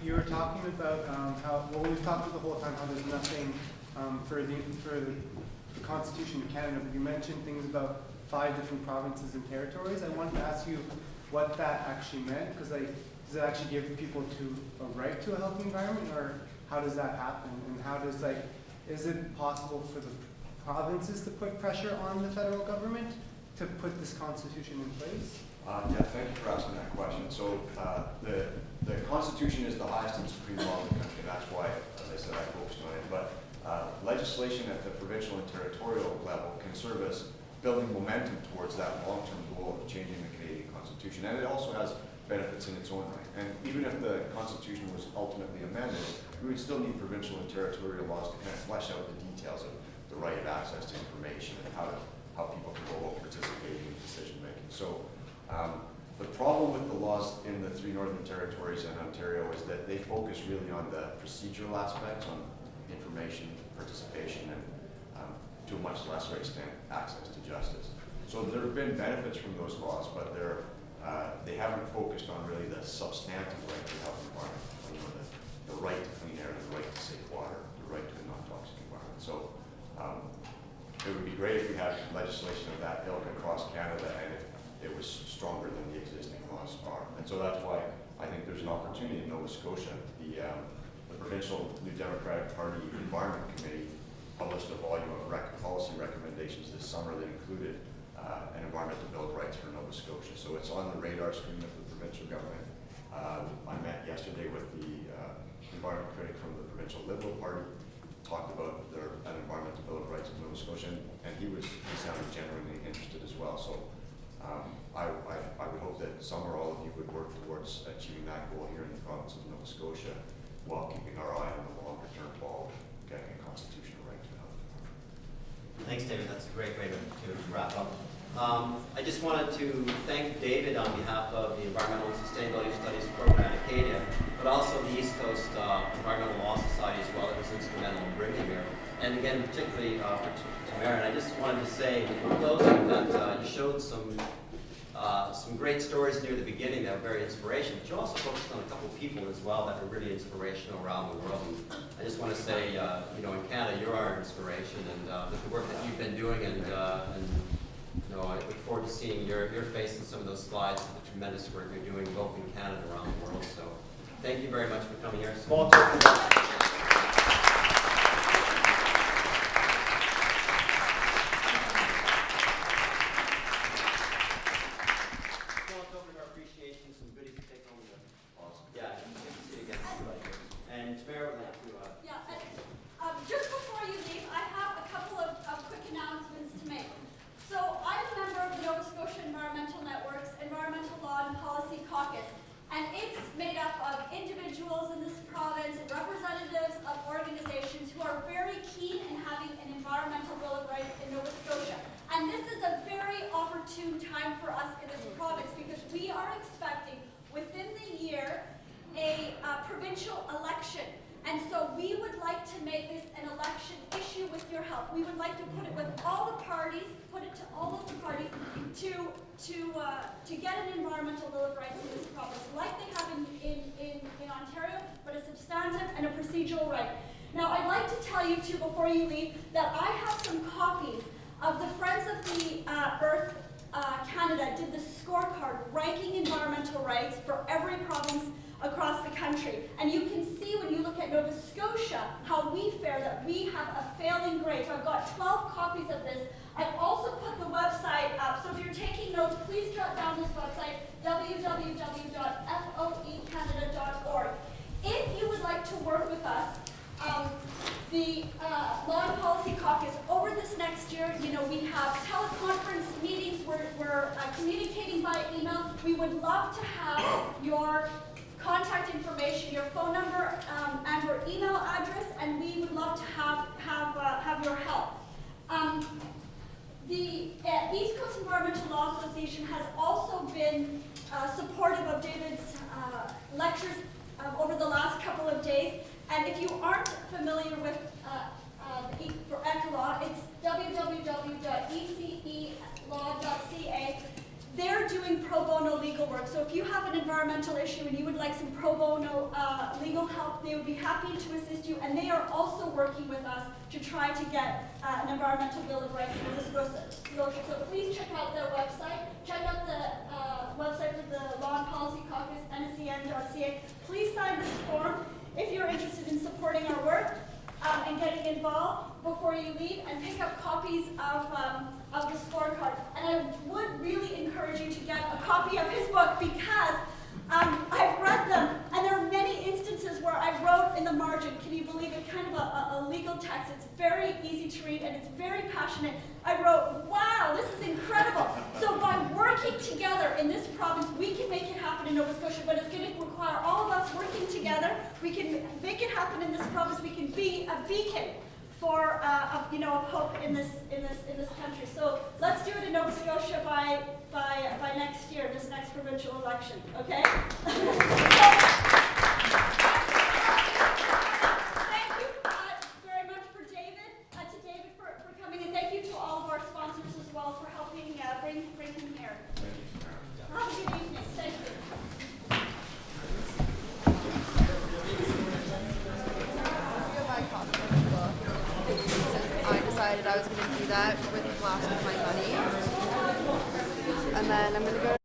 you were talking about how, well, we've talked the whole time how there's nothing for the Constitution of Canada, but you mentioned things about 5 different provinces and territories. I wanted to ask you what that actually meant, because does it actually give people a right to a healthy environment, or how does that happen? And how does, is it possible for the provinces to put pressure on the federal government to put this constitution in place? Yeah, thank you for asking that question. So the Constitution is the highest and supreme law of the country. That's why, as I said, I focused on it. But legislation at the provincial and territorial level can serve as building momentum towards that long-term goal of changing the Canadian Constitution. And it also has benefits in its own right. And even if the Constitution was ultimately amended, we would still need provincial and territorial laws to kind of flesh out the details of the right of access to information and how people can go about participating in decision making. So the problem with the laws in the 3 Northern Territories and Ontario is that they focus really on the procedural aspects, on information, participation, and to a much lesser extent, access to justice. So there have been benefits from those laws, but they haven't focused on really the substantive right to health environment, the right to clean air, the right to safe water, the right to a non-toxic environment. So it would be great if we had legislation of that ilk across Canada, and it was stronger than the existing laws are. And so that's why I think there's an opportunity in Nova Scotia. The Provincial New Democratic Party Environment Committee published a volume of policy recommendations this summer that included an environmental bill of rights for Nova Scotia. So it's on the radar screen of the provincial government. I met yesterday with the environment critic from the Provincial Liberal Party, talked about an environmental bill of rights in Nova Scotia, and he sounded genuinely interested as well. So I would hope that some or all of you would work towards achieving that goal here in the province of Nova Scotia, while keeping our eye on the longer term ball of getting a constitutional right to health. Thanks, David. That's a great way to wrap up. I just wanted to thank David on behalf of the Environmental and Sustainability Studies Program at Acadia, but also the East Coast Environmental Law Society as well, that was instrumental in bringing him here. And again, particularly for Tamara. And I just wanted to say, in closing, that you showed some great stories near the beginning that were very inspirational, but you also focused on a couple of people as well that were really inspirational around the world. And I just want to say, in Canada, you're our inspiration, and with the work that you've been doing, and I look forward to seeing your face in some of those slides and the tremendous work you're doing both in Canada and around the world. So thank you very much for coming here. Small token. Just before you leave, I have a couple of quick announcements to make. So I'm a member of the Nova Scotia Environmental Network's Environmental Law and Policy Caucus, and it's made up of individuals in this province and representatives of organizations who are very keen in having an environmental bill of rights in Nova Scotia. And this is a very opportune time for us in this province, because we are expecting within the year a provincial election. And so we would like to make this an election issue with your help. We would like to put it with all the parties, put it to all of the parties to get an environmental bill of rights in this province, like they have in Ontario, but a substantive and a procedural right. Now, I'd like to tell you too, before you leave, that I have some copies of the Friends of the Earth Canada did the scorecard ranking environmental rights for every province across the country. And you can see when you look at Nova Scotia how we fare, that we have a failing grade. So I've got 12 copies of this. I've also put the website up, so if you're taking notes, please jot down this website, www.foecanada.org. If you would like to work with us, the Law and Policy Caucus, over this next year, we have teleconference meetings, we're communicating by email. We would love to have your contact information, your phone number, and your email address, and we would love to have your help. The East Coast Environmental Law Association has also been supportive of David's lectures over the last couple of days. And if you aren't familiar with for ECOLAW, it's www.ecelaw.ca. they're doing pro bono legal work. So if you have an environmental issue and you would like some pro bono legal help, they would be happy to assist you. And they are also working with us to try to get an environmental bill of rights for this Scotia. So please check out their website. Check out the website for the Law and Policy Caucus, nscn.ca. Please sign this form if you're interested in supporting our work and getting involved before you leave, and pick up copies of the scorecard. And I would really encourage you to get a copy of his book, because I've read them, and there are many instances where I wrote in the margin, can you believe it, kind of a legal text. It's very easy to read, and it's very passionate. I wrote, wow, this is incredible. So by working together in this province, we can make it happen in Nova Scotia, but it's going to require all of us working together. We can make it happen in this province. We can be a beacon for of hope in this country. So let's do it in Nova Scotia by next year, this next provincial election. Okay? Thank you very much for David, to David for coming, and thank you to all of our sponsors as well for helping bring him here. Have a good evening. Thank you. I decided I was going to do that with last of my money, and then I'm going to go